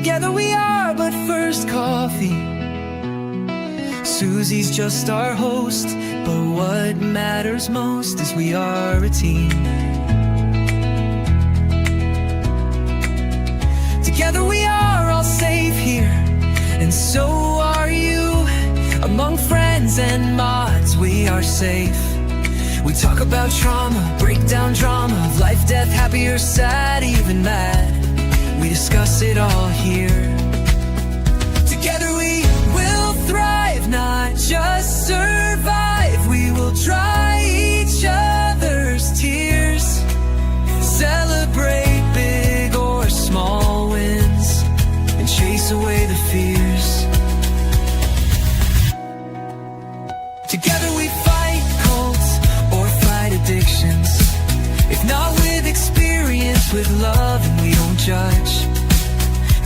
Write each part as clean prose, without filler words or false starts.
Together we are but first coffee. Susie's just our host, but what matters most is we are a team. Together we are all safe here, and so are you. Among friends and mods we are safe. We talk about trauma, break down drama, of life, death, happy or sad, even mad. We discuss it all here. Together we will thrive, not just survive. We will dry each other's tears, celebrate big or small wins, and chase away the fears. Together we fight cults or fight addictions, if not with experience, with love, and we don't judge.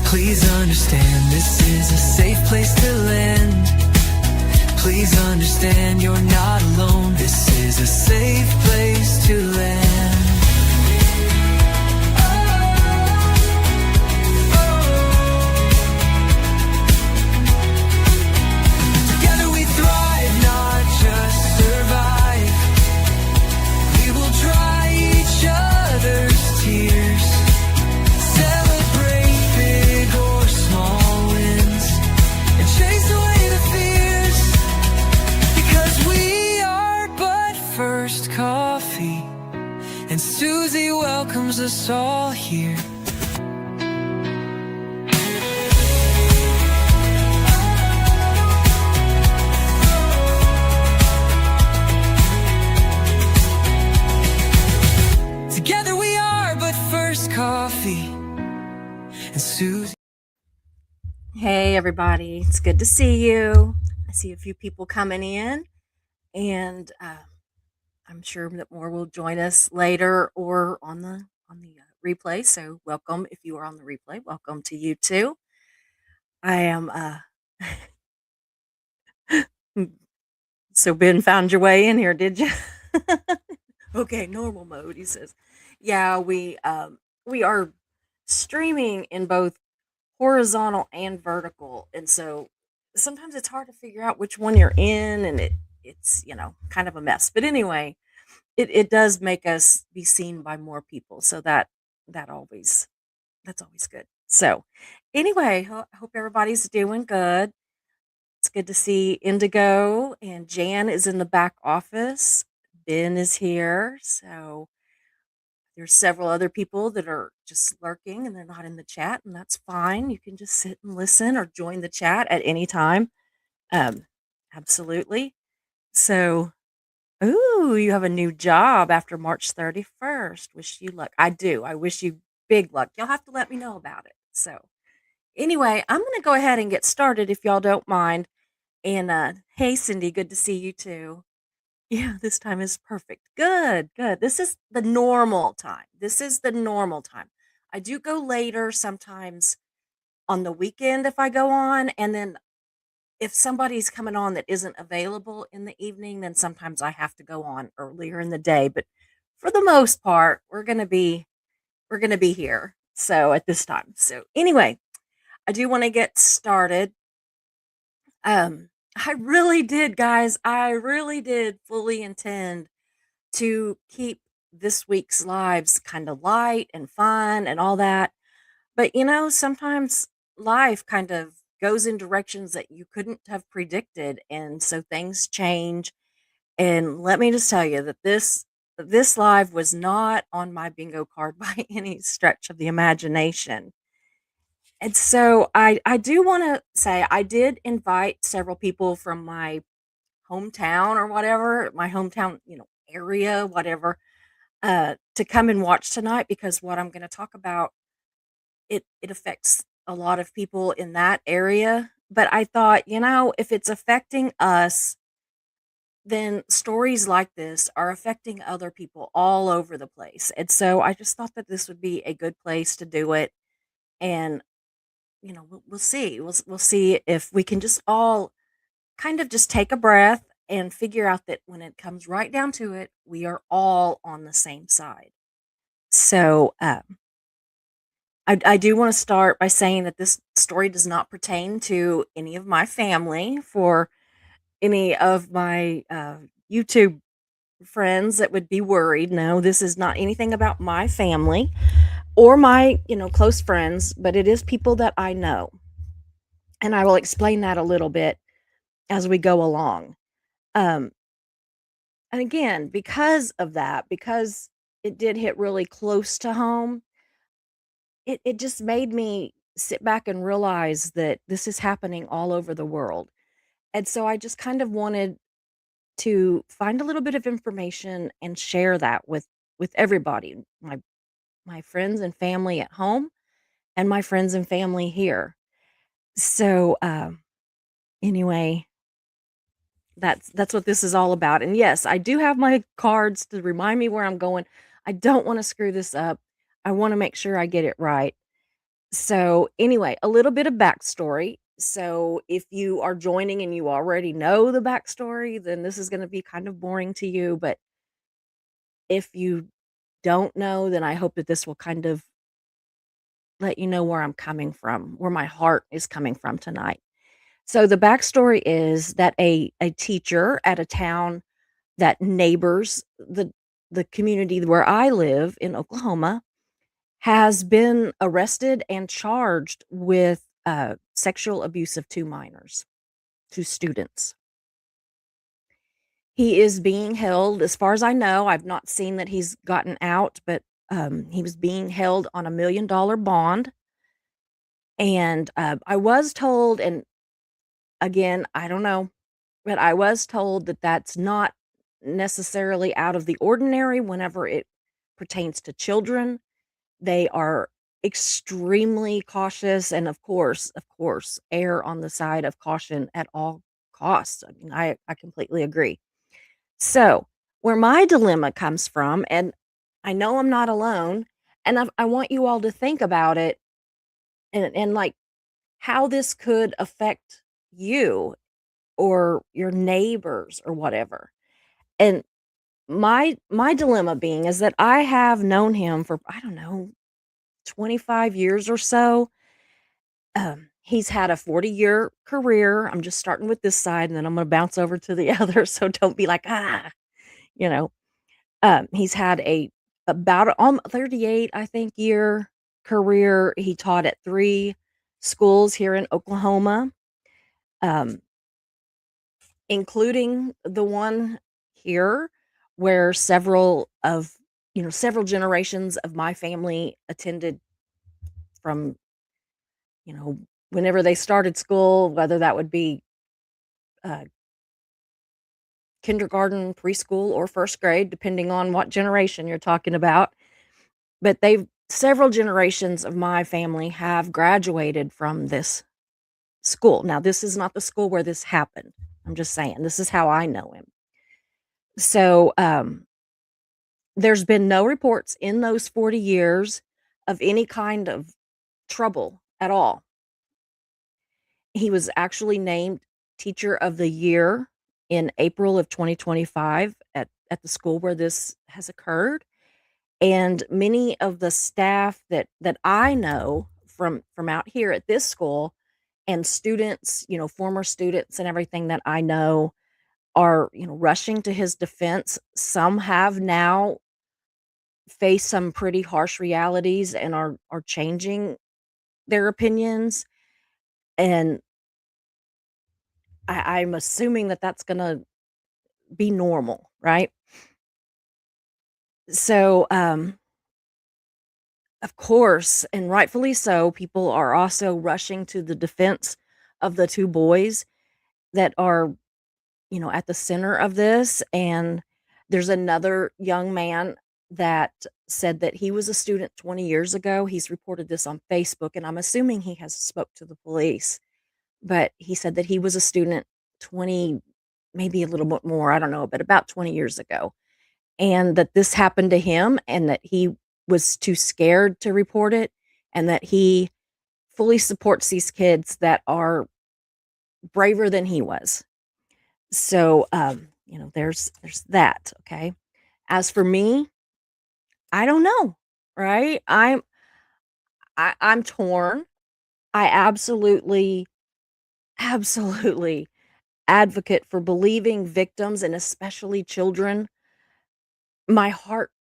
Please understand, this is a safe place to land. Please understand, you're not alone. This is a safe place to land. Together we thrive, not just survive. We will dry each other's tears, celebrate big or small wins, and chase away the fears. Because we are but first coffee, and Susie welcomes us all here. Together we are but first coffee, and Susie. Hey, everybody. It's good to see you. I see a few people coming in, and I'm sure that more will join us later or on the replay. So, welcome if you are on the replay. Welcome to you too. I am. So Ben found your way in here, did you? Okay, normal mode. He says, "Yeah, we are streaming in both horizontal and vertical, and so sometimes it's hard to figure out which one you're in, and it's kind of a mess. But anyway, it does make us be seen by more people, so that always that's always good. So anyway, hope everybody's doing good. It's good to see Indigo and Jan is in the back office. Ben is here, so there's several other people that are just lurking and they're not in the chat, and that's fine. You can just sit and listen or join the chat at any time. Um, absolutely. So, ooh, you have a new job after March 31st. Wish you luck. I do. I wish you big luck. You'll have to let me know about it. So, anyway, I'm going to go ahead and get started if y'all don't mind. And hey, Cindy, good to see you too. Yeah, this time is perfect. Good, good. This is the normal time. This is the normal time. I do go later sometimes on the weekend if I go on, and then if somebody's coming on that isn't available in the evening, then sometimes I have to go on earlier in the day. But for the most part, we're gonna be here. So at this time. So anyway, I do want to get started. I really did, guys. I really did fully intend to keep this week's lives kind of light and fun and all that. But sometimes life kind of goes in directions that you couldn't have predicted, and so things change. And let me just tell you that this live was not on my bingo card by any stretch of the imagination. And so I do want to say I did invite several people from my hometown or whatever, my hometown, area, whatever, to come and watch tonight because what I'm going to talk about it affects a lot of people in that area. But I thought, if it's affecting us, then stories like this are affecting other people all over the place. And so I just thought that this would be a good place to do it. And we'll see. We'll see if we can just all kind of just take a breath and figure out that when it comes right down to it, we are all on the same side. So I do want to start by saying that this story does not pertain to any of my family. For any of my YouTube friends that would be worried, no, this is not anything about my family or my, close friends, but it is people that I know. And I will explain that a little bit as we go along. Um, and again, because of that, because it did hit really close to home, it just made me sit back and realize that this is happening all over the world. And so I just kind of wanted to find a little bit of information and share that with everybody, my friends and family at home and my friends and family here. So anyway, that's what this is all about. And yes, I do have my cards to remind me where I'm going. I don't want to screw this up. I want to make sure I get it right. So, anyway, a little bit of backstory. So, if you are joining and you already know the backstory, then this is going to be kind of boring to you. But if you don't know, then I hope that this will kind of let you know where I'm coming from, where my heart is coming from tonight. So, the backstory is that a teacher at a town that neighbors the community where I live in Oklahoma has been arrested and charged with sexual abuse of two minors, two students. He is being held, as far as I know. I've not seen that he's gotten out, but he was being held on $1 million bond. And I was told, and again, I don't know, but I was told that that's not necessarily out of the ordinary whenever it pertains to children. They are extremely cautious and of course, err on the side of caution at all costs. I mean, I completely agree. So, where my dilemma comes from, and I know I'm not alone, and I want you all to think about it and like how this could affect you or your neighbors or whatever. And my dilemma being is that I have known him for, I don't know, 25 years or so. He's had a 40-year career. I'm just starting with this side, and then I'm gonna bounce over to the other, so don't be like, "Ah," you know? He's had a about 38, I think, year career. He taught at 3 schools here in Oklahoma, um, including the one here where several generations of my family attended from, you know, whenever they started school, whether that would be uh, kindergarten, preschool, or first grade, depending on what generation you're talking about. But several generations of my family have graduated from this school. Now, this is not the school where this happened. I'm just saying, this is how I know him. So, there's been no reports in those 40 years of any kind of trouble at all. He was actually named Teacher of the Year in April of 2025 at the school where this has occurred, and many of the staff that I know from out here at this school and students, former students and everything that I know are, rushing to his defense. Some have now faced some pretty harsh realities and are changing their opinions, and I'm assuming that that's gonna be normal, right? So, of course, and rightfully so, people are also rushing to the defense of the 2 boys that are, at the center of this. And there's another young man that said that he was a student 20 years ago. He's reported this on Facebook, and I'm assuming he has spoke to the police, but he said that he was a student 20, maybe a little bit more, I don't know, but about 20 years ago, and that this happened to him and that he was too scared to report it, and that he fully supports these kids that are braver than he was. So, there's that, okay? As for me, I don't know, right? I'm torn. I absolutely advocate for believing victims and especially children. My heart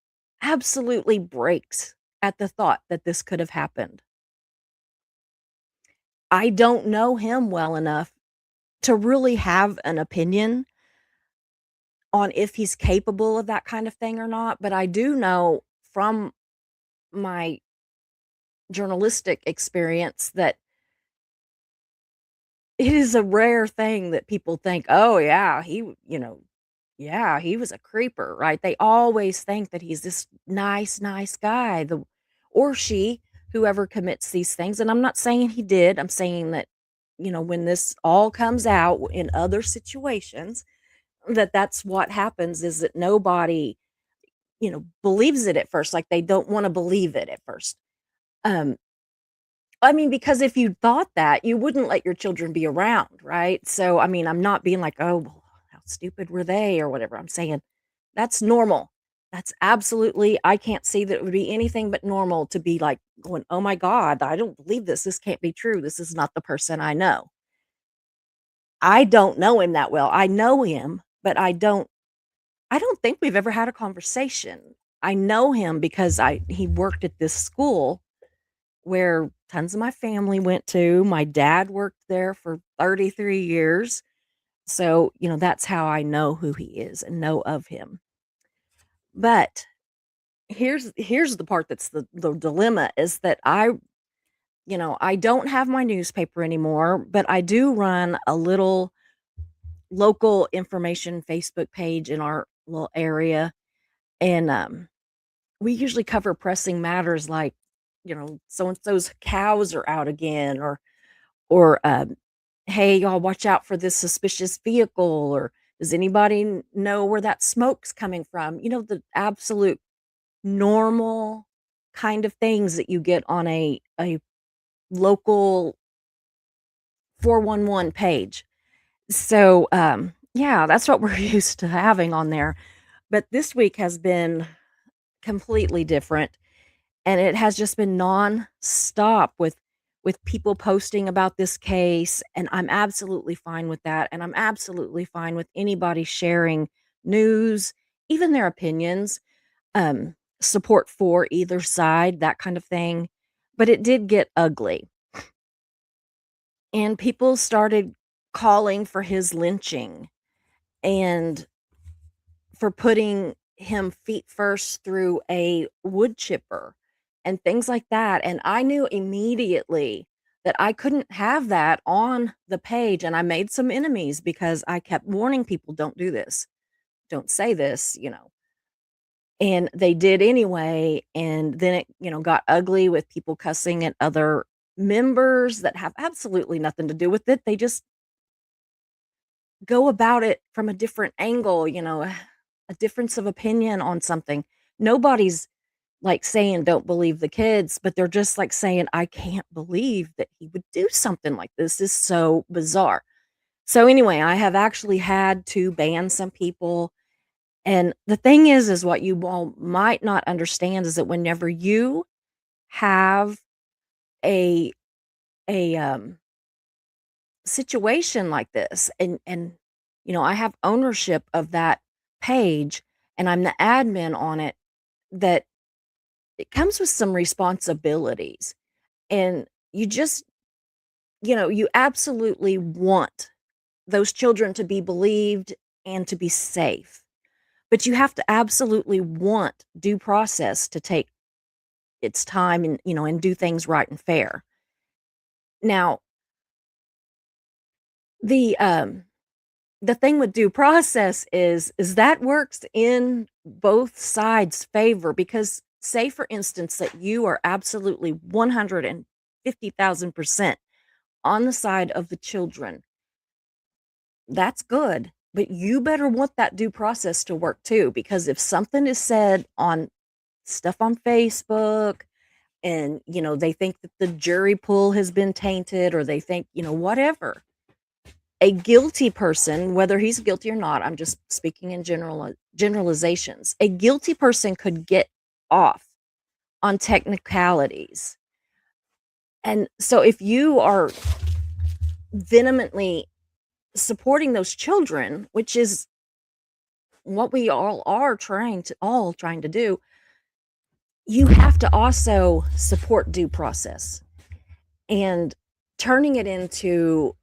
absolutely breaks at the thought that this could have happened. I don't know him well enough to really have an opinion on if he's capable of that kind of thing or not, but I do know from my journalistic experience that it is a rare thing that people think, "Oh, yeah, yeah, he was a creeper," right? They always think that he's this nice guy, the or she, whoever commits these things, and I'm not saying he did, I'm saying that, when this all comes out in other situations, that's what happens is that nobody, believes it at first, like, they don't wanna believe it at first. Um, I mean, because if you thought that, you wouldn't let your children be around, right? So, I mean, I'm not being like, "Oh, well, how stupid were they?" or whatever. I'm saying that's normal. That's absolutely I can't see that it would be anything but normal to be, like, going, "Oh my god, I don't believe this. This can't be true. This is not the person I know." I don't know him that well. I know him, but I don't think we've ever had a conversation. I know him because I he worked at this school where tons of my family went to. My dad worked there for 33 years. So, that's how I know who he is and know of him. But here's the part that's the dilemma is that I don't have my newspaper anymore, but I do run a little local information Facebook page in our little area. And we usually cover pressing matters like, so and so's cows are out again, or hey, y'all watch out for this suspicious vehicle, or does anybody know where that smoke's coming from? The absolute normal kind of things that you get on a local 411 page. So yeah, that's what we're used to having on there. But this week has been completely different. And it has just been nonstop with people posting about this case, and I'm absolutely fine with that, and I'm absolutely fine with anybody sharing news, even their opinions, support for either side, that kind of thing. But it did get ugly, and people started calling for his lynching and for putting him feet first through a wood chipper and things like that, and I knew immediately that I couldn't have that on the page, and I made some enemies because I kept warning people, "Don't do this. Don't say this," and they did anyway, and then it, got ugly with people cussing at other members that have absolutely nothing to do with it. They just go about it from a different angle, a difference of opinion on something. Nobody's like saying don't believe the kids, but they're just like saying, I can't believe that he would do something like this. This is so bizarre. So anyway, I have actually had to ban some people. And the thing is what you all might not understand is that whenever you have a a situation like this and I have ownership of that page and I'm the admin on it, that it comes with some responsibilities, and you absolutely want those children to be believed and to be safe, but you have to absolutely want due process to take its time and do things right and fair. Now, the the thing with due process is that works in both sides' favor because say, for instance, that you are absolutely 150,000% on the side of the children. That's good, but you better want that due process to work too, because if something is said on stuff on Facebook and, they think that the jury pool has been tainted or they think, whatever, a guilty person, whether he's guilty or not, I'm just speaking in generalizations. A guilty person could get off on technicalities And so if you are vehemently supporting those children, which is what we all are trying to do, you have to also support due process. And turning it into,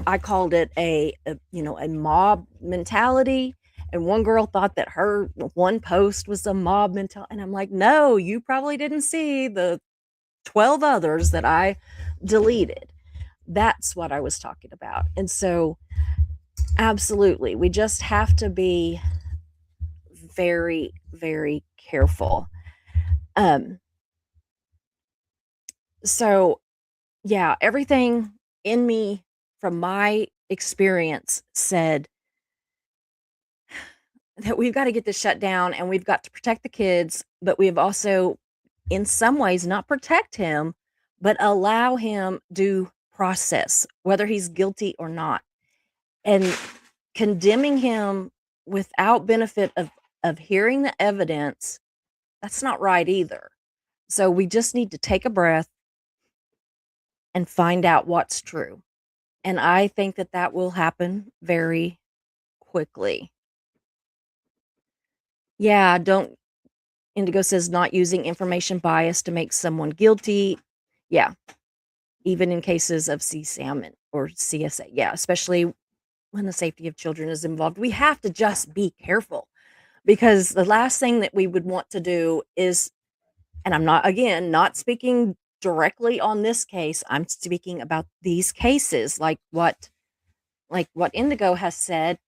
I called it a mob mentality. And one girl thought that her one post was a mob mentality. And I'm like, no, you probably didn't see the 12 others that I deleted. That's what I was talking about. And so, absolutely, we just have to be very, very careful. Um, so, yeah, everything in me from my experience said that we've got to get this shut down and we've got to protect the kids, but we've also, in some ways, not protect him, but allow him due process, whether he's guilty or not. And condemning him without benefit of hearing the evidence, that's not right either. So we just need to take a breath and find out what's true. And I think that that will happen very quickly. Yeah, don't Indigo says not using information bias to make someone guilty. Yeah, even in cases of CSAM or CSA. Yeah, especially when the safety of children is involved. We have to just be careful because the last thing that we would want to do is, and I'm not, again, not speaking directly on this case. I'm speaking about these cases like what Indigo has said.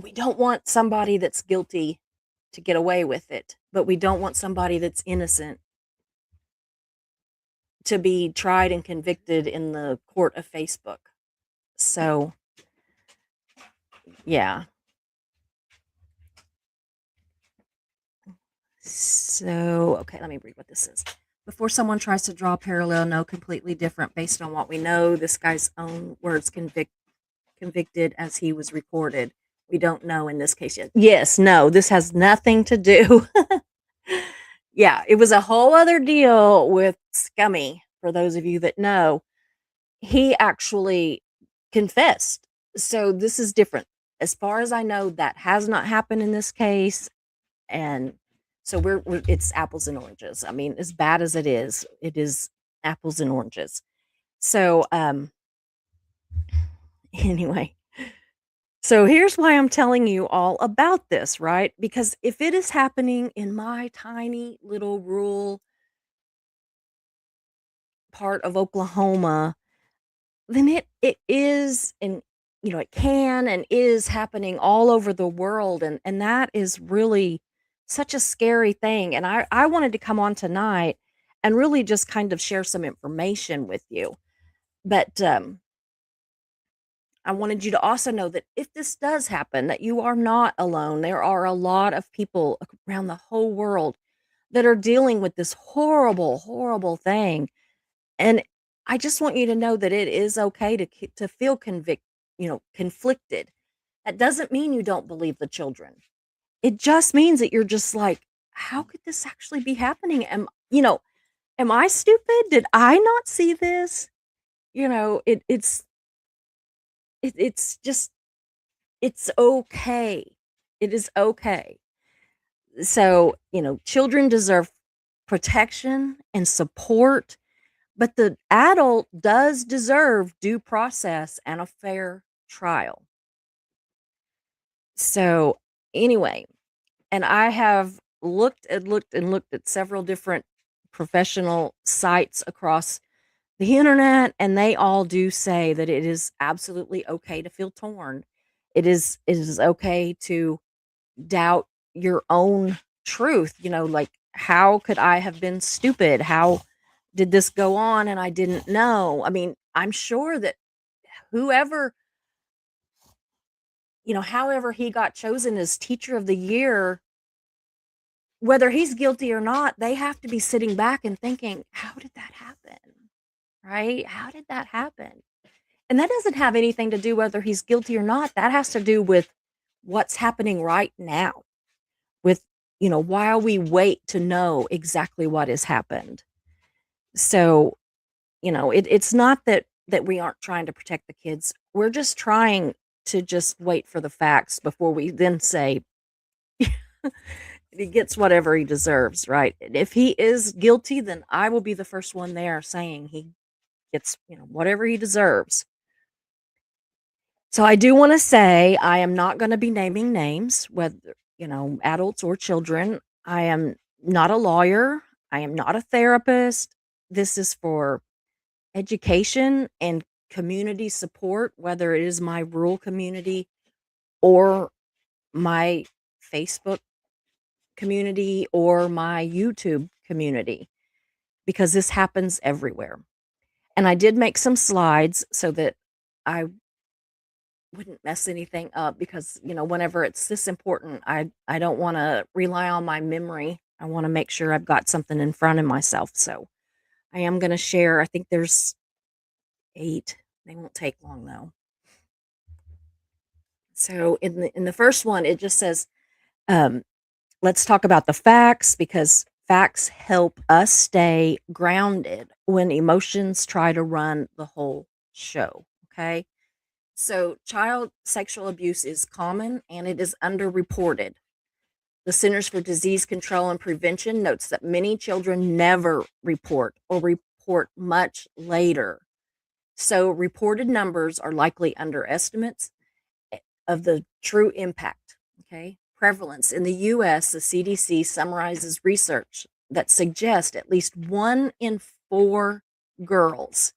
We don't want somebody that's guilty to get away with it, but we don't want somebody that's innocent to be tried and convicted in the court of Facebook. So, yeah. So, okay, let me read what this is. Before someone tries to draw a parallel, no, completely different based on what we know. This guy's own words convicted as he was recorded. We don't know in this case yet. Yes, no, this has nothing to do. Yeah, it was a whole other deal with Scummy. For those of you that know, he actually confessed. So this is different. As far as I know, that has not happened in this case. And so we're it's apples and oranges. I mean, as bad as it is apples and oranges. So anyway, so here's why I'm telling you all about this, right? Because if it is happening in my tiny little rural part of Oklahoma, then it is, and it can and is happening all over the world, and that is really such a scary thing. And I wanted to come on tonight and really just kind of share some information with you. But I wanted you to also know that if this does happen, that you are not alone. There are a lot of people around the whole world that are dealing with this horrible, horrible thing. And I just want you to know that it is okay to feel conflicted. That doesn't mean you don't believe the children. It just means that you're just like, how could this actually be happening? Am I stupid? Did I not see this? It's just, it's okay. It is okay. So, children deserve protection and support, but the adult does deserve due process and a fair trial. So, anyway, and I have looked and looked and looked at several different professional sites across the internet, and they all do say that it is absolutely okay to feel torn. It is okay to doubt your own truth. Like, how could I have been stupid? How did this go on and I didn't know? I mean, I'm sure that whoever, however he got chosen as teacher of the year, whether he's guilty or not, they have to be sitting back and thinking, how did that happen? Right? How did that happen? And that doesn't have anything to do whether he's guilty or not. That has to do with what's happening right now, with, while we wait to know exactly what has happened. So, it's not that we aren't trying to protect the kids. We're just trying to just wait for the facts before we then say he gets whatever he deserves, right? And if he is guilty, then I will be the first one there saying he gets, whatever he deserves. So I do want to say I am not going to be naming names, whether, adults or children. I am not a lawyer. I am not a therapist. This is for education and community support, whether it is my rural community or my Facebook community or my YouTube community, because this happens everywhere. And I did make some slides so that I wouldn't mess anything up, because whenever it's this important, I don't want to rely on my memory. I want to make sure I've got something in front of myself. So I am going to share. I think there's 8. They won't take long though. So in the first one, it just says, let's talk about the facts, because facts help us stay grounded when emotions try to run the whole show. Okay. So child sexual abuse is common and it is underreported. The Centers for Disease Control and Prevention notes that many children never report or report much later. So reported numbers are likely underestimates of the true impact. Okay. Prevalence in the US, the CDC summarizes research that suggests at least 1 in 4 girls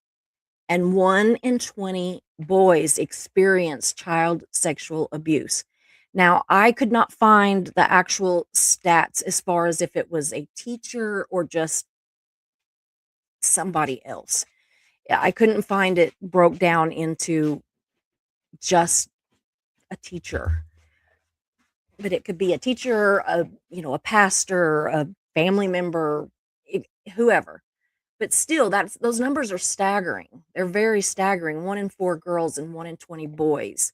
and 1 in 20 boys experience child sexual abuse. Now, I could not find the actual stats as far as if it was a teacher or just somebody else. I couldn't find it broke down into just a teacher, but it could be a teacher, a pastor, a family member, whoever. But still, those numbers are staggering. They're very staggering. 1 in 4 girls and 1 in 20 boys.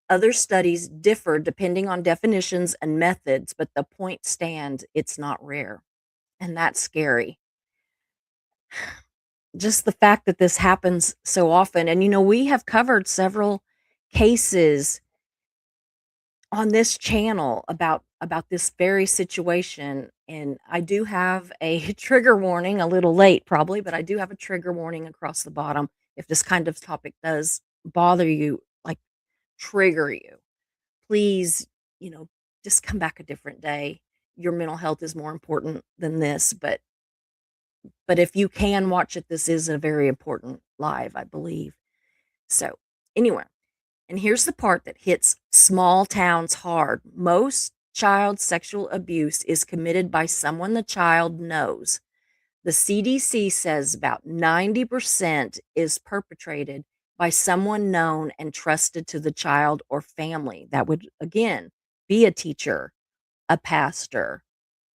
Other studies differ depending on definitions and methods, but the point stands, it's not rare. And that's scary. Just the fact that this happens so often. And we have covered several cases on this channel about this very situation, and I do have a trigger warning, a little late probably, but I do have a trigger warning across the bottom if this kind of topic does bother you, like trigger you. Please, just come back a different day. Your mental health is more important than this, but if you can watch it, this is a very important live, I believe. So, anyway, and here's the part that hits small towns hard. Most child sexual abuse is committed by someone the child knows. The CDC says about 90% is perpetrated by someone known and trusted to the child or family. That would, again, be a teacher, a pastor,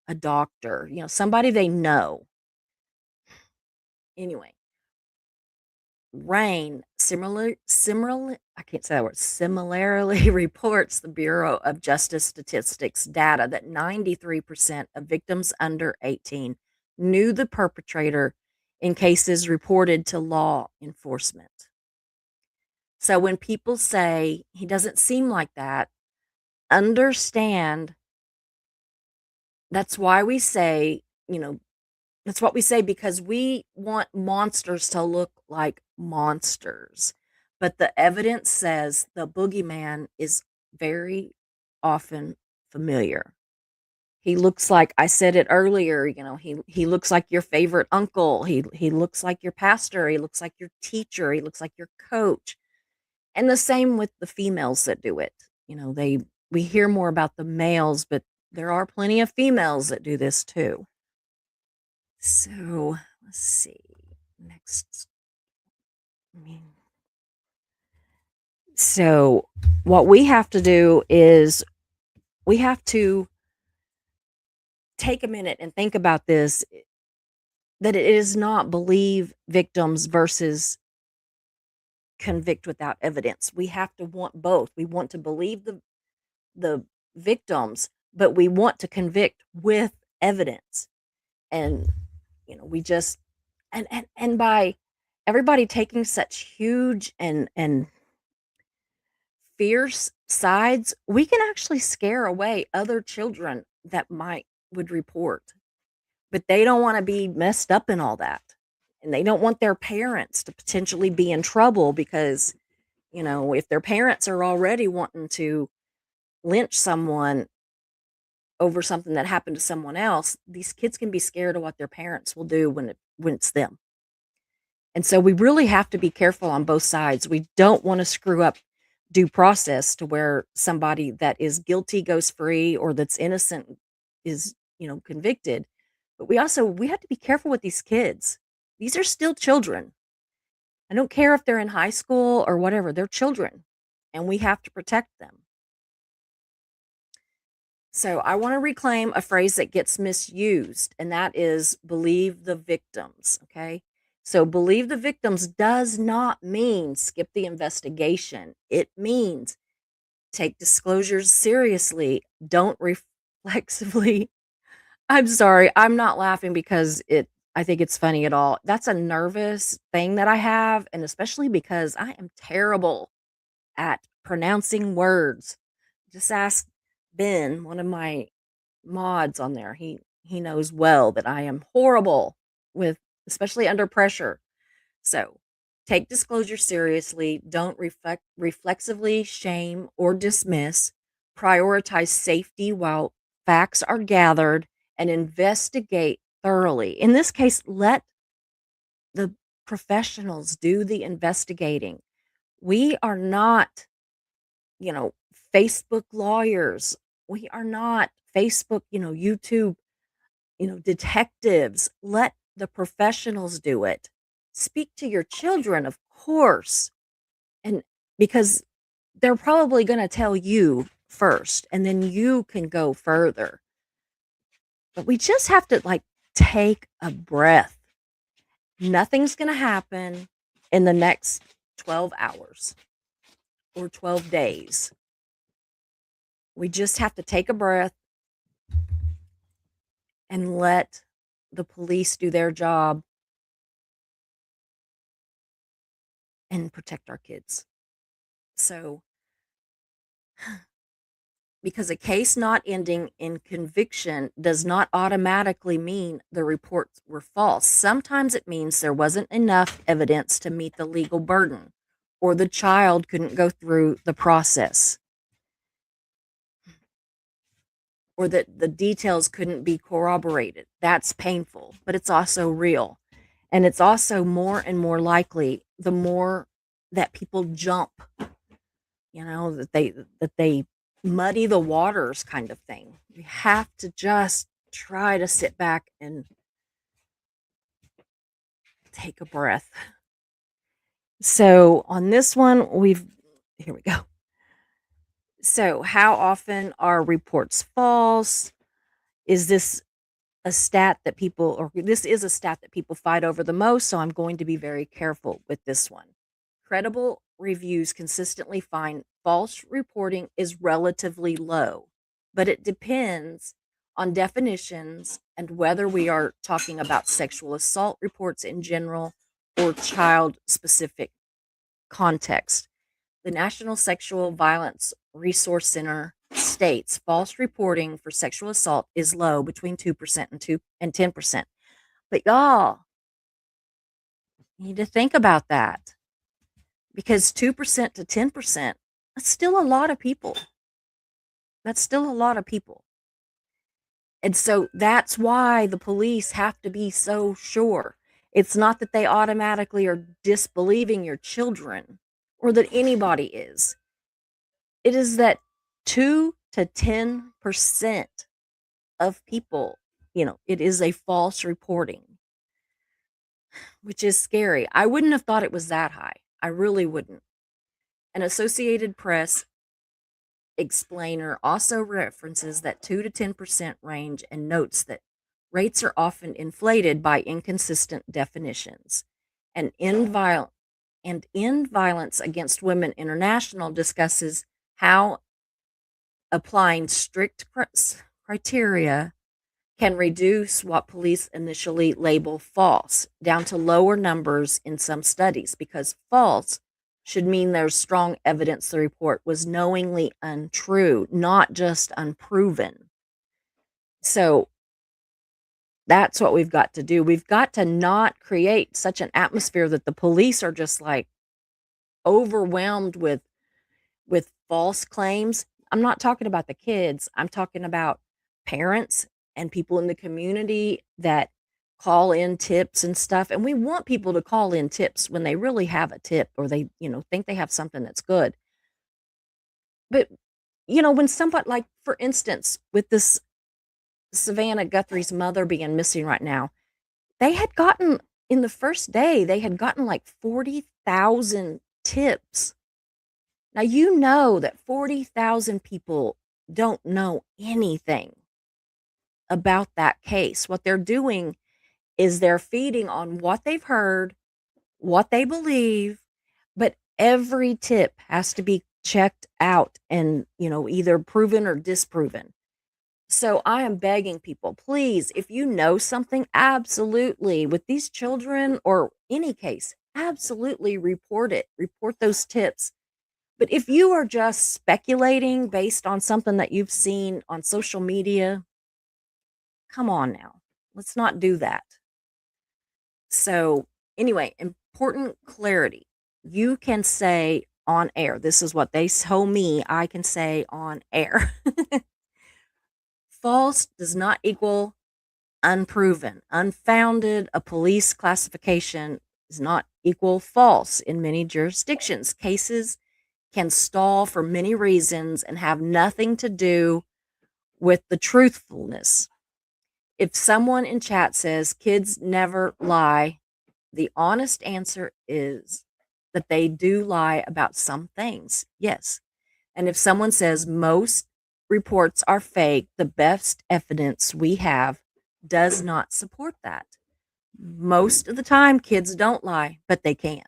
a doctor, somebody they know. Anyway, RAIN similarly, I can't say that word, similarly reports the Bureau of Justice Statistics data that 93% of victims under 18 knew the perpetrator in cases reported to law enforcement. So when people say he doesn't seem like that, understand that's why we say, that's what we say, because we want monsters to look like monsters. But the evidence says the boogeyman is very often familiar. He looks like, I said it earlier, he looks like your favorite uncle. He looks like your pastor. He looks like your teacher. He looks like your coach. And the same with the females that do it. We hear more about the males, but there are plenty of females that do this too. So let's see. Next. So what we have to do is we have to take a minute and think about this, that it is not believe victims versus convict without evidence. We have to want both. We want to believe the victims, but we want to convict with evidence. And we just And by everybody taking such huge and fierce sides, we can actually scare away other children that might would report. But they don't wanna be messed up in all that, and they don't want their parents to potentially be in trouble because, if their parents are already wanting to lynch someone over something that happened to someone else, these kids can be scared of what their parents will do when it's them. And so we really have to be careful on both sides. We don't wanna screw up due process to where somebody that is guilty goes free or that's innocent is, convicted. But we have to be careful with these kids. These are still children. I don't care if they're in high school or whatever, they're children, and we have to protect them. So I want to reclaim a phrase that gets misused, and that is believe the victims. Okay. So believe the victims does not mean skip the investigation. It means take disclosures seriously. Don't reflexively. I'm sorry. I'm not laughing because I think it's funny at all. That's a nervous thing that I have. And especially because I am terrible at pronouncing words. Just ask Ben, one of my mods on there. He knows well that I am horrible with especially under pressure. So, take disclosure seriously, don't reflexively shame or dismiss, prioritize safety while facts are gathered and investigate thoroughly. In this case, let the professionals do the investigating. We are not you know, Facebook lawyers. We are not Facebook, YouTube, detectives. Let the professionals do it. Speak to your children, of course. And because they're probably going to tell you first, and then you can go further. But we just have to take a breath. Nothing's going to happen in the next 12 hours or 12 days. We just have to take a breath and let the police do their job and protect our kids. So, because a case not ending in conviction does not automatically mean the reports were false. Sometimes it means there wasn't enough evidence to meet the legal burden, or the child couldn't go through the process, or that the details couldn't be corroborated. That's painful, but it's also real. And it's also more and more likely the more that people jump, that they muddy the waters kind of thing. We have to just try to sit back and take a breath. So on this one, here we go. So, how often are reports false? Is this a stat that people, or this is a stat that people fight over the most, so I'm going to be very careful with this one. Credible reviews consistently find false reporting is relatively low, but it depends on definitions and whether we are talking about sexual assault reports in general or child specific context. The National Sexual Violence Resource Center states false reporting for sexual assault is low, between 2% and 10%. But y'all need to think about that, because 2% to 10%, that's still a lot of people. That's still a lot of people. And so that's why the police have to be so sure. It's not that they automatically are disbelieving your children or that anybody is. It is that 2 to 10% of people, it is a false reporting, which is scary. I wouldn't have thought it was that high. I really wouldn't. An Associated Press explainer also references that 2 to 10% range and notes that rates are often inflated by inconsistent definitions. And in Violence Against Women International discusses how applying strict criteria can reduce what police initially label false down to lower numbers in some studies, because false should mean there's strong evidence the report was knowingly untrue, not just unproven. So that's what we've got to do. We've got to not create such an atmosphere that the police are just like overwhelmed with false claims. I'm not talking about the kids. I'm talking about parents and people in the community that call in tips and stuff. And we want people to call in tips when they really have a tip, or they, think they have something that's good. But, when somebody, like, for instance, with this Savannah Guthrie's mother being missing right now, they had gotten, in the first day, they had gotten like 40,000 tips. Now, you know that 40,000 people don't know anything about that case. What they're doing is they're feeding on what they've heard, what they believe, but every tip has to be checked out and, either proven or disproven. So I am begging people, please, if you know something, absolutely, with these children or any case, absolutely report it. Report those tips. But if you are just speculating based on something that you've seen on social media, come on now. Let's not do that. So, anyway, important clarity. You can say on air, this is what they told me I can say on air. False does not equal unproven. Unfounded, a police classification does not equal false in many jurisdictions. Cases can stall for many reasons and have nothing to do with the truthfulness. If someone in chat says kids never lie, the honest answer is that they do lie about some things. Yes. And if someone says most reports are fake, the best evidence we have does not support that. Most of the time, kids don't lie, but they can.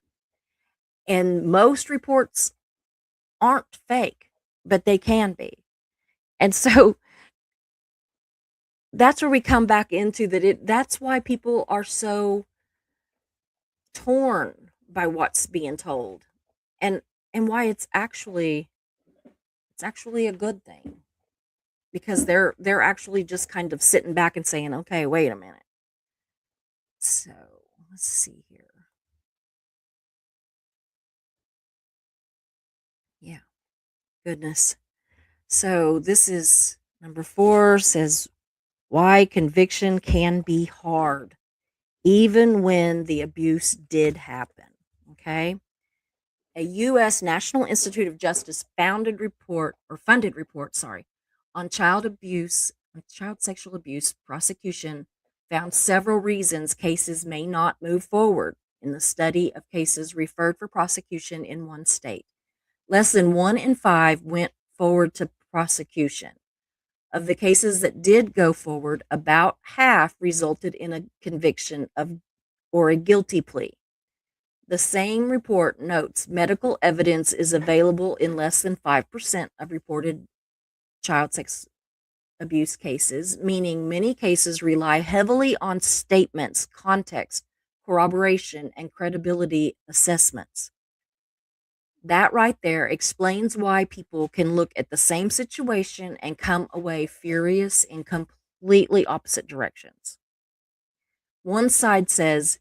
And most reports aren't fake, but they can be. And so that's where we come back into that's why people are so torn by what's being told, and why it's actually a good thing, because they're actually just kind of sitting back and saying, okay, wait a minute. So let's see here. Yeah, goodness. So this is number 4, says why conviction can be hard even when the abuse did happen. Okay. A U.S. National Institute of Justice funded report, on child sexual abuse prosecution found several reasons cases may not move forward in the study of cases referred for prosecution in one state. Less than 1 in 5 went forward to prosecution. Of the cases that did go forward, about half resulted in a conviction or a guilty plea. The same report notes medical evidence is available in less than 5% of reported child sex abuse cases, meaning many cases rely heavily on statements, context, corroboration, and credibility assessments. That right there explains why people can look at the same situation and come away furious in completely opposite directions. One side says,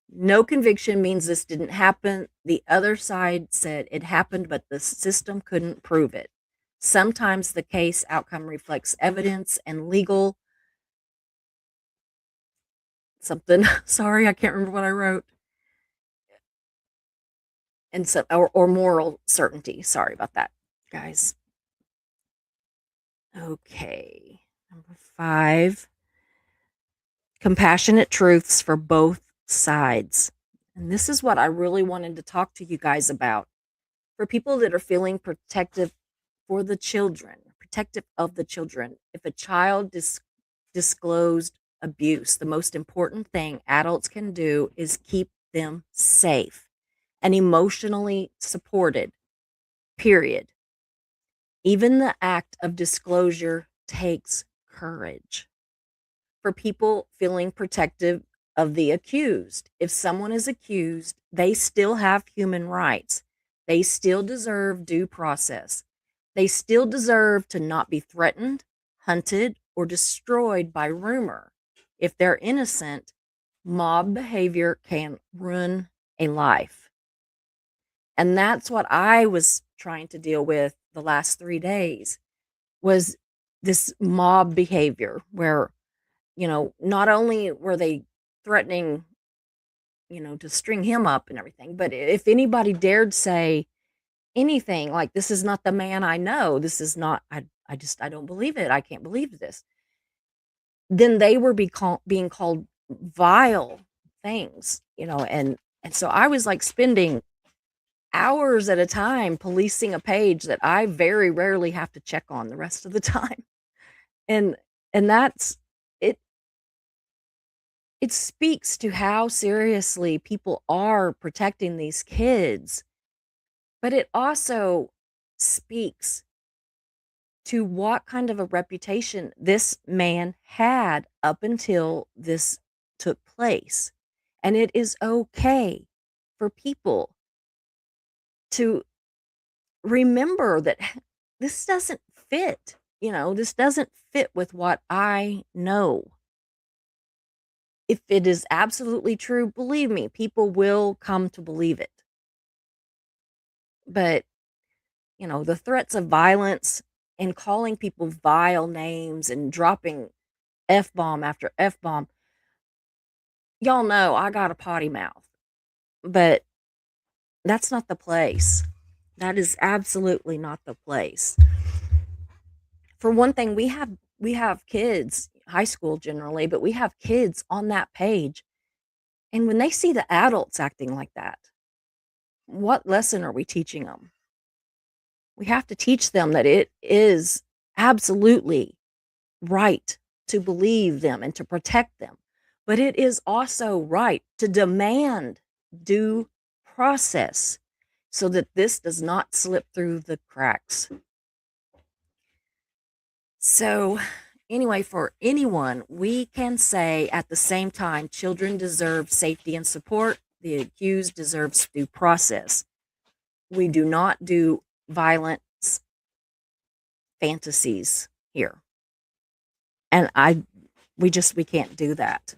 no conviction means this didn't happen. The other side said it happened, but the system couldn't prove it. Sometimes the case outcome reflects evidence and legal something. Sorry, I can't remember what I wrote. And so, or moral certainty. Sorry about that, guys. Okay. Number 5, compassionate truths for both sides. And this is what I really wanted to talk to you guys about. For people that are feeling protective of the children, if a child disclosed abuse, the most important thing adults can do is keep them safe and emotionally supported, period. Even the act of disclosure takes courage. for people feeling protective of the accused. If someone is accused, they still have human rights. They still deserve due process. They still deserve to not be threatened, hunted, or destroyed by rumor. If they're innocent, mob behavior can ruin a life. And that's what I was trying to deal with the last 3 days was this mob behavior where, not only were they threatening, to string him up and everything, but if anybody dared say anything like, "This is not the man I know. This is not I don't believe it. I can't believe this." Then they were being called vile things, and so I was, like, spending hours at a time policing a page that I very rarely have to check on the rest of the time. And that's it it speaks to how seriously people are protecting these kids, but it also speaks to what kind of a reputation this man had up until this took place. And it is okay for people to remember that this doesn't fit. This doesn't fit with what I know. If it is absolutely true, believe me, people will come to believe it. But, the threats of violence and calling people vile names and dropping F bomb after F bomb, y'all know I got a potty mouth, but that's not the place. That is absolutely not the place. For one thing, we have kids, high school generally, but we have kids on that page. And when they see the adults acting like that, what lesson are we teaching them? We have to teach them that it is absolutely right to believe them and to protect them. But it is also right to demand due process so that this does not slip through the cracks. So, anyway, for anyone, we can say at the same time children deserve safety and support. The accused deserves due process. We do not do violence fantasies here. And we can't do that.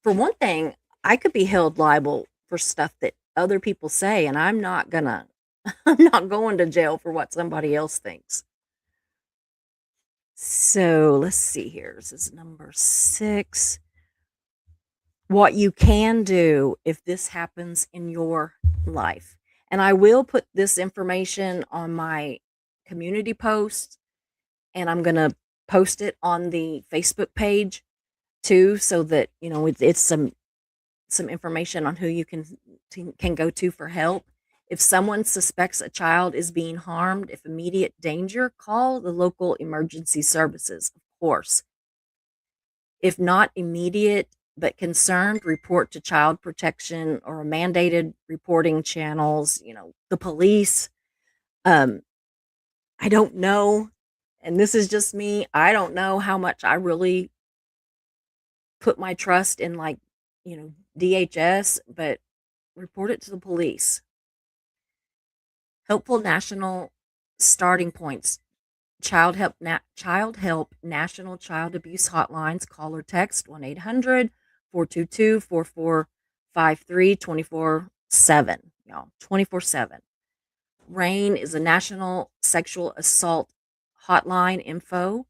For one thing, I could be held liable for stuff that other people say, and I'm not I'm not going to jail for what somebody else thinks. So let's see here. This is number 6. What you can do if this happens in your life. And I will put this information on my community post, and I'm going to post it on the Facebook page too, so that, it's some information on who you can go to for help. If someone suspects a child is being harmed, if immediate danger, call the local emergency services, of course. If not immediate but concerned, report to child protection or mandated reporting channels, the police. I don't know, and this is just me, I don't know how much I really put my trust in, like, DHS, but report it to the police. Helpful national starting points. Child Help National Child Abuse Hotlines. Call or text 1-800-422-4453 24/7. Y'all, 24/7. RAIN is a national sexual assault hotline info,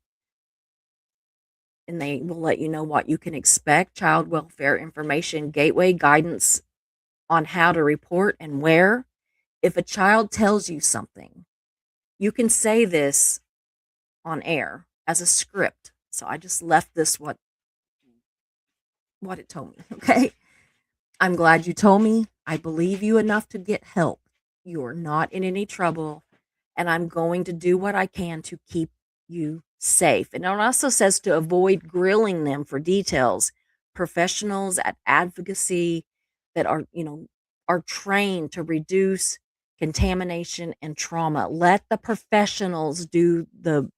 and they will let you know what you can expect. Child Welfare Information Gateway, guidance on how to report and where. If a child tells you something, you can say this on air as a script. So I just left this what it told me, okay? I'm glad you told me. I believe you enough to get help. You are not in any trouble, and I'm going to do what I can to keep you safe. And it also says to avoid grilling them for details. Professionals at advocacy that are trained to reduce contamination and trauma. Let the professionals do the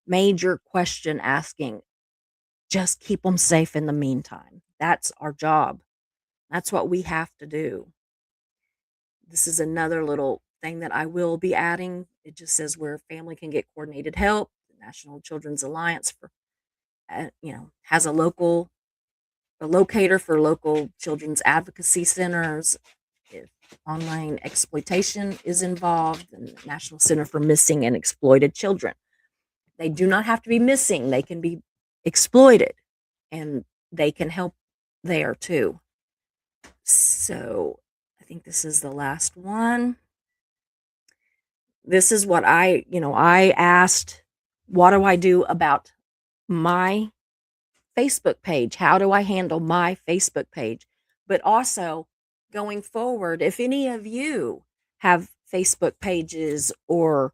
major question asking. just keep them safe in the meantime. That's our job. That's what we have to do. This is another little thing that I will be adding. It just says where family can get coordinated help. The National Children's Alliance for, has a locator for local children's advocacy centers. If online exploitation is involved, the National Center for Missing and Exploited Children. They do not have to be missing, they can be exploited, and they can help there too. So I think this is the last one. This is what I asked, what do I do about my Facebook page? How do I handle my Facebook page? But also going forward, if any of you have Facebook pages or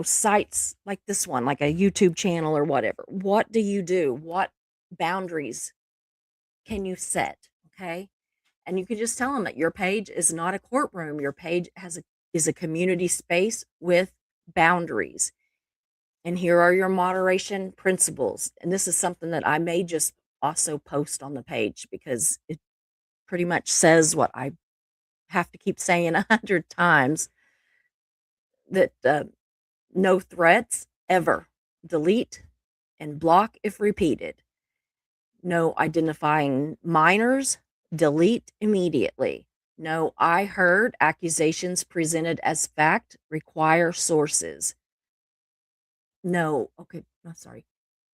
sites like this one, like a YouTube channel or whatever, what do you do? What boundaries can you set? Okay. And you can just tell them that your page is not a courtroom. Your page is a community space with boundaries. And here are your moderation principles. And this is something that I may just also post on the page because it pretty much says what I have to keep saying 100 times, that no threats ever. Delete and block if repeated. No identifying minors. Delete immediately. No I heard accusations presented as fact. Require sources. No, okay, no, sorry.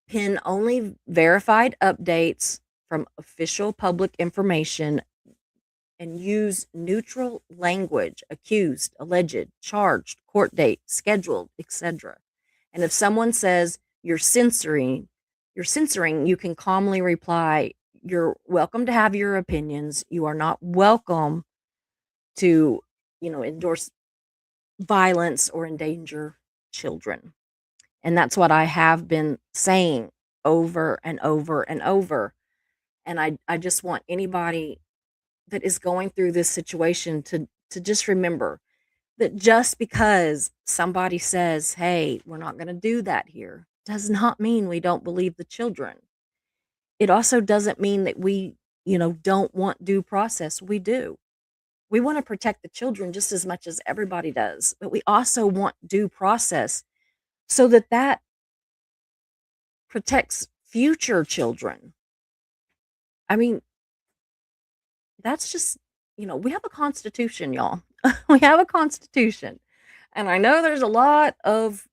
Pin only verified updates from official public information and use neutral language: accused, alleged, charged, court date, scheduled, etc. And if someone says you're censoring, you can calmly reply, you're welcome to have your opinions. You are not welcome to, endorse violence or endanger children. And that's what I have been saying over and over and over. And I just want anybody that is going through this situation to just remember that just because somebody says, hey, we're not going to do that here, does not mean we don't believe the children. It also doesn't mean that we, don't want due process. We do. We want to protect the children just as much as everybody does, but we also want due process so that protects future children. I mean, that's just, we have a constitution, y'all. We have a constitution. And I know there's a lot of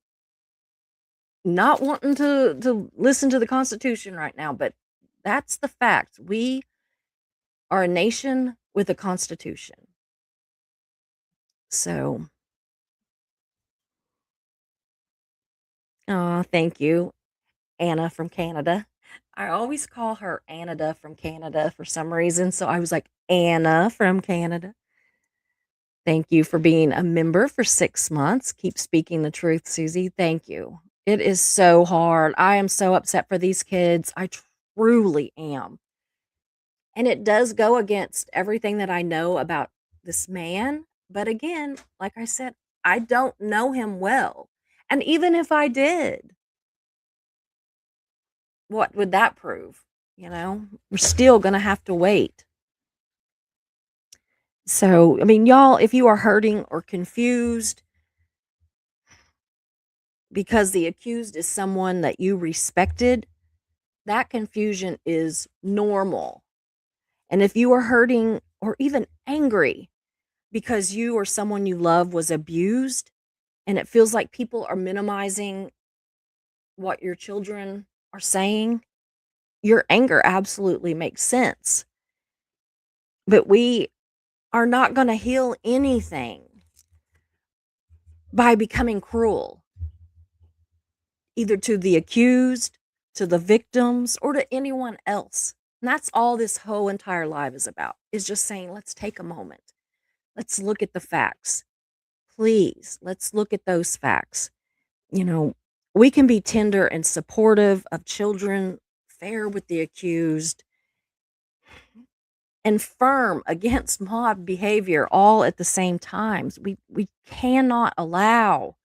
not wanting to listen to the Constitution right now, but that's the fact. We are a nation with a constitution. So, thank you, Anna from Canada. I always call her Anada from Canada for some reason, so I was like, Anna from Canada. Thank you for being a member for 6 months. Keep speaking the truth, Susie. Thank you. It is so hard. I am so upset for these kids. I truly am. And it does go against everything that I know about this man. But again, like I said, I don't know him well. And even if I did, what would that prove? We're still going to have to wait. So, I mean, y'all, if you are hurting or confused because the accused is someone that you respected, that confusion is normal. And if you are hurting or even angry because you or someone you love was abused and it feels like people are minimizing what your children are saying, your anger absolutely makes sense. But we are not going to heal anything by becoming cruel, either to the accused, to the victims, or to anyone else. And that's all this whole entire live is about, is just saying, let's take a moment. Let's look at the facts. Please, let's look at those facts. We can be tender and supportive of children, fair with the accused, and firm against mob behavior all at the same times. We cannot allow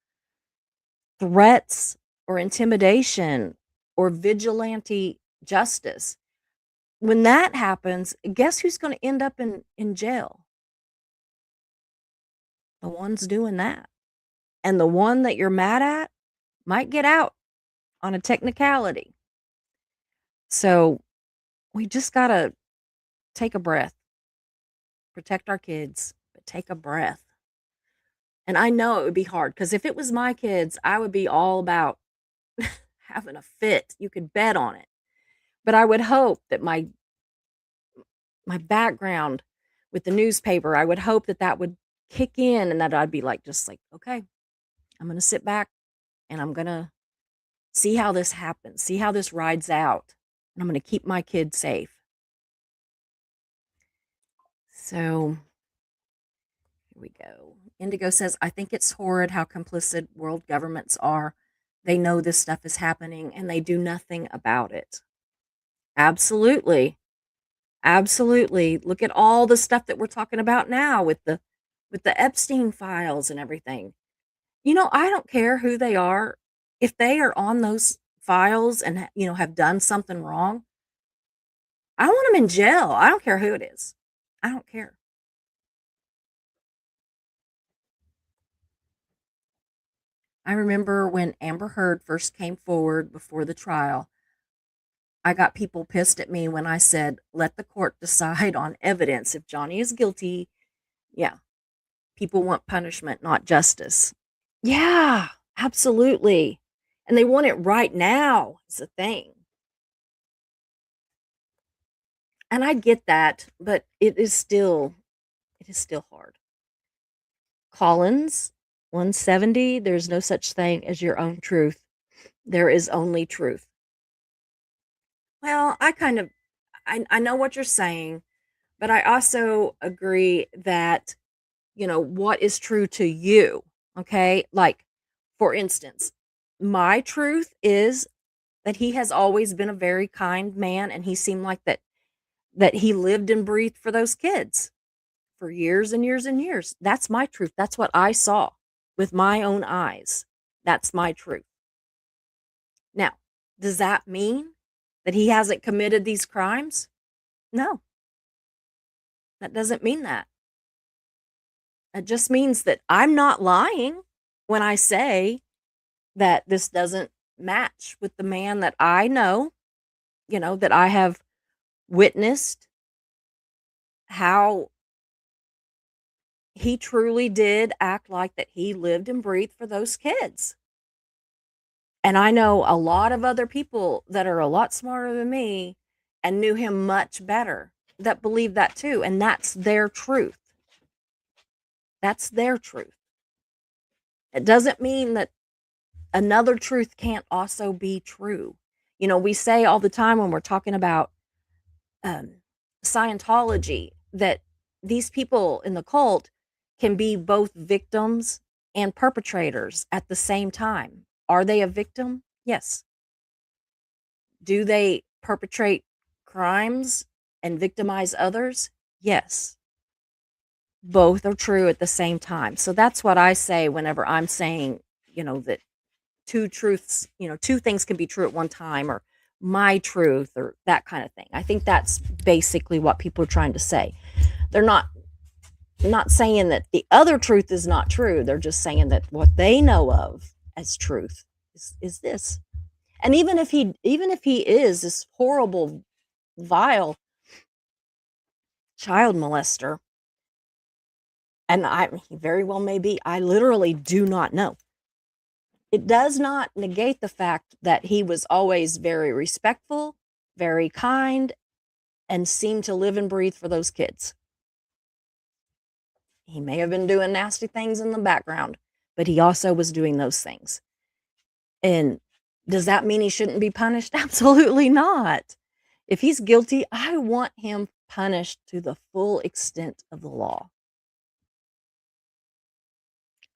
threats or intimidation or vigilante justice. When that happens, guess who's going to end up in jail? The ones doing that. And the one that you're mad at might get out on a technicality. So we just got to take a breath, protect our kids, but take a breath. And I know it would be hard because if it was my kids, I would be all about having a fit. You could bet on it. But I would hope that my background with the newspaper, I would hope that that would kick in and that I'd be like, just like, okay, I'm going to sit back and I'm going to see how this happens, see how this rides out. And I'm going to keep my kids safe. So here we go. Indigo says, I think it's horrid how complicit world governments are. They know this stuff is happening and they do nothing about it. Absolutely. Absolutely. Look at all the stuff that we're talking about now with the Epstein files and everything. You know, I don't care who they are. If they are on those files and have done something wrong, I want them in jail. I don't care who it is. I don't care. I remember when Amber Heard first came forward before the trial, I got people pissed at me when I said, let the court decide on evidence. If Johnny is guilty, yeah, people want punishment, not justice. Yeah, absolutely. And they want it right now, is the thing. And I get that, but it is still hard. Collins, 170, there's no such thing as your own truth. There is only truth. Well, I know what you're saying, but I also agree that, what is true to you, okay? Like, for instance, my truth is that he has always been a very kind man and he seemed like that he lived and breathed for those kids for years and years and years. That's my truth. That's what I saw with my own eyes. That's my truth. Now, does that mean that he hasn't committed these crimes? No, that doesn't mean that. It just means that I'm not lying when I say that this doesn't match with the man that I know, that I have witnessed how he truly did act like that he lived and breathed for those kids. And I know a lot of other people that are a lot smarter than me and knew him much better that believe that too. And that's their truth. That's their truth. It doesn't mean that another truth can't also be true. We say all the time when we're talking about Scientology that these people in the cult can be both victims and perpetrators at the same time. Are they a victim? Yes. Do they perpetrate crimes and victimize others? Yes. Both are true at the same time. So that's what I say whenever I'm saying, that two truths, two things can be true at one time, or my truth, or that kind of thing. I think that's basically what people are trying to say. They're not saying that the other truth is not true. They're just saying that what they know of as truth is this. And even if he is this horrible, vile child molester, and he very well may be, I literally do not know. It does not negate the fact that he was always very respectful, very kind, and seemed to live and breathe for those kids. He may have been doing nasty things in the background, but he also was doing those things. And does that mean he shouldn't be punished? Absolutely not. If he's guilty, I want him punished to the full extent of the law.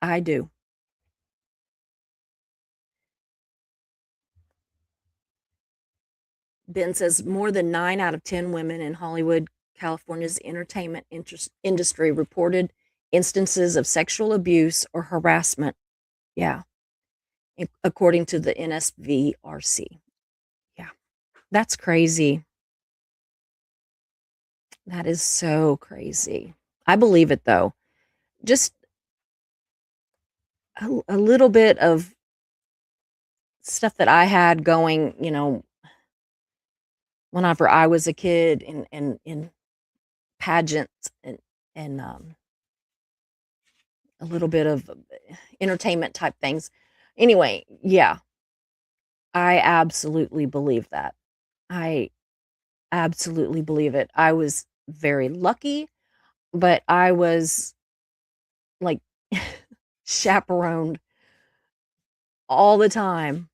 I do. Ben says more than 9 out of 10 women in Hollywood, California's entertainment industry reported instances of sexual abuse or harassment. Yeah. According to the NSVRC. That's crazy. That is so crazy. I believe it though. Just a little bit of stuff that I had going, whenever I was a kid in pageants and a little bit of entertainment type things. Anyway, yeah, I absolutely believe that. I absolutely believe it. I was very lucky, but I was like chaperoned all the time.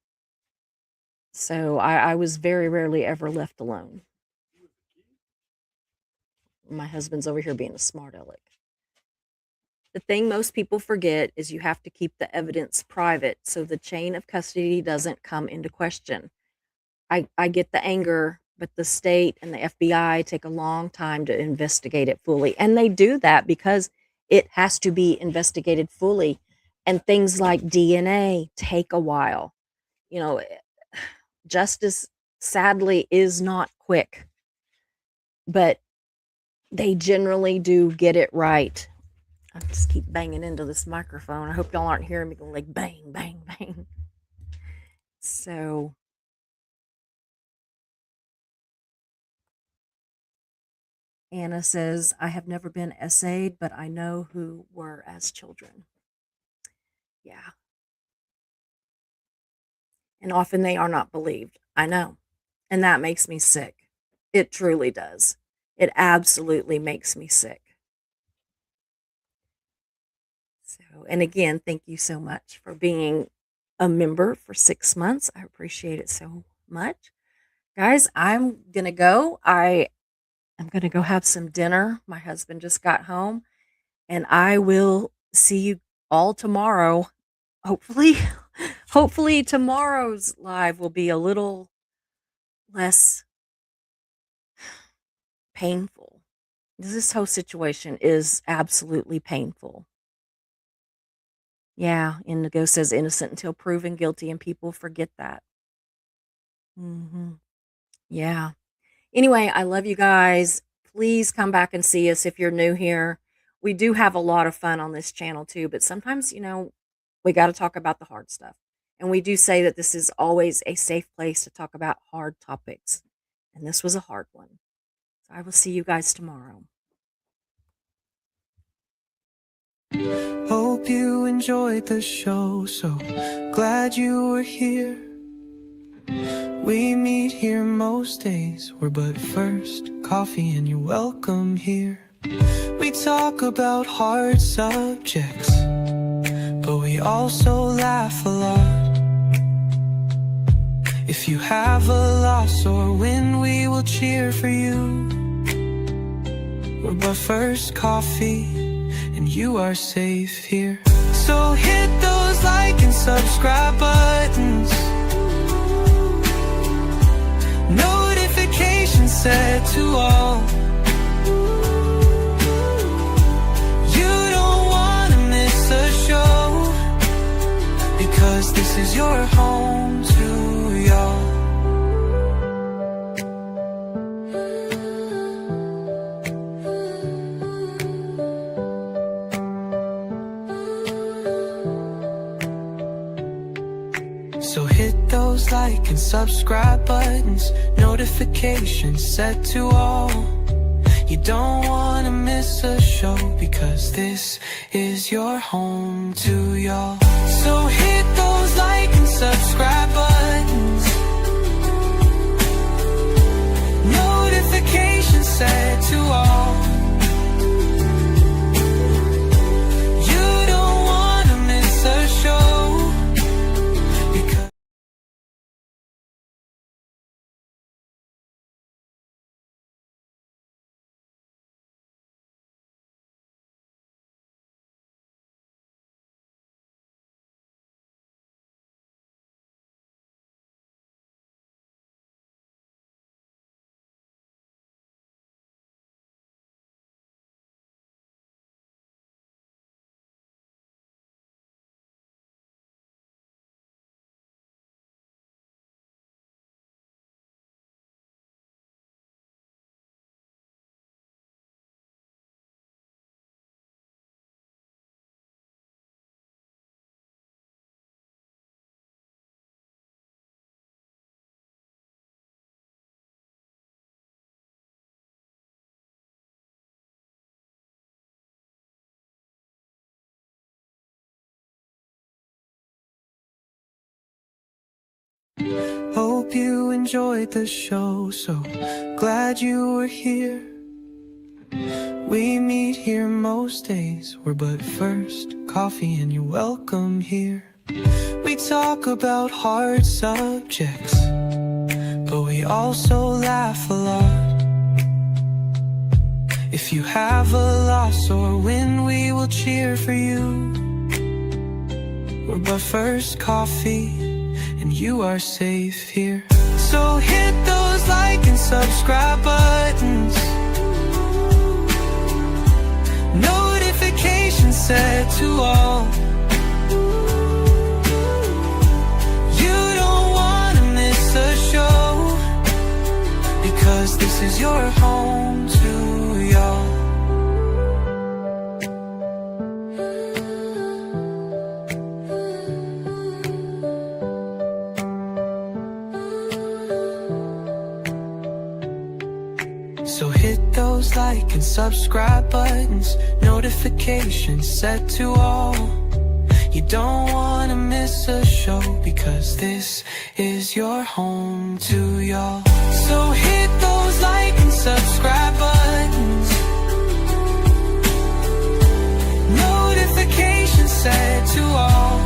So I was very rarely ever left alone. My husband's over here being a smart aleck. The thing most people forget is you have to keep the evidence private so the chain of custody doesn't come into question. I get the anger, but the state and the FBI take a long time to investigate it fully. And they do that because it has to be investigated fully. And things like DNA take a while. You know, justice sadly is not quick, but they generally do get it right. I just keep banging into this microphone. I hope y'all aren't hearing me go like bang, bang, bang. So, Anna says, I have never been essayed, but I know who were as children. Yeah. And often they are not believed. I know. And that makes me sick. It truly does. It absolutely makes me sick. So, and again, thank you so much for being a member for 6 months. I appreciate it so much. Guys, I'm going to go. I'm going to go have some dinner. My husband just got home, and I will see you all tomorrow. Hopefully, hopefully tomorrow's live will be a little less painful. This whole situation is absolutely painful. Yeah, Indigo says innocent until proven guilty, and people forget that. Yeah. Anyway, I love you guys. Please come back and see us if you're new here. We do have a lot of fun on this channel too, but sometimes, we got to talk about the hard stuff. And we do say that this is always a safe place to talk about hard topics. And this was a hard one. So I will see you guys tomorrow. Hope you enjoyed the show, so glad you were here. We meet here most days, we're but first coffee and you're welcome here. We talk about hard subjects, but we also laugh a lot. If you have a loss or win, we will cheer for you. We're but first coffee and you are safe here. So hit those like and subscribe buttons, notifications set to all. You don't wanna miss a show, because this is your home to y'all. So hit those like and subscribe buttons, notifications set to all. You don't wanna miss a show, because this is your home to y'all. So hit those like and subscribe buttons, notifications set to all. Hope you enjoyed the show, so glad you were here. We meet here most days, we're but first coffee and you're welcome here. We talk about hard subjects, but we also laugh a lot. If you have a loss or win, we will cheer for you. We're but first coffee and you are safe here. So hit those like and subscribe buttons, notifications set to all. You don't wanna miss a show, because this is your home to y'all. So hit those like and subscribe buttons, notifications set to all. You don't wanna miss a show, because this is your home to y'all. So hit those like and subscribe buttons, notifications set to all.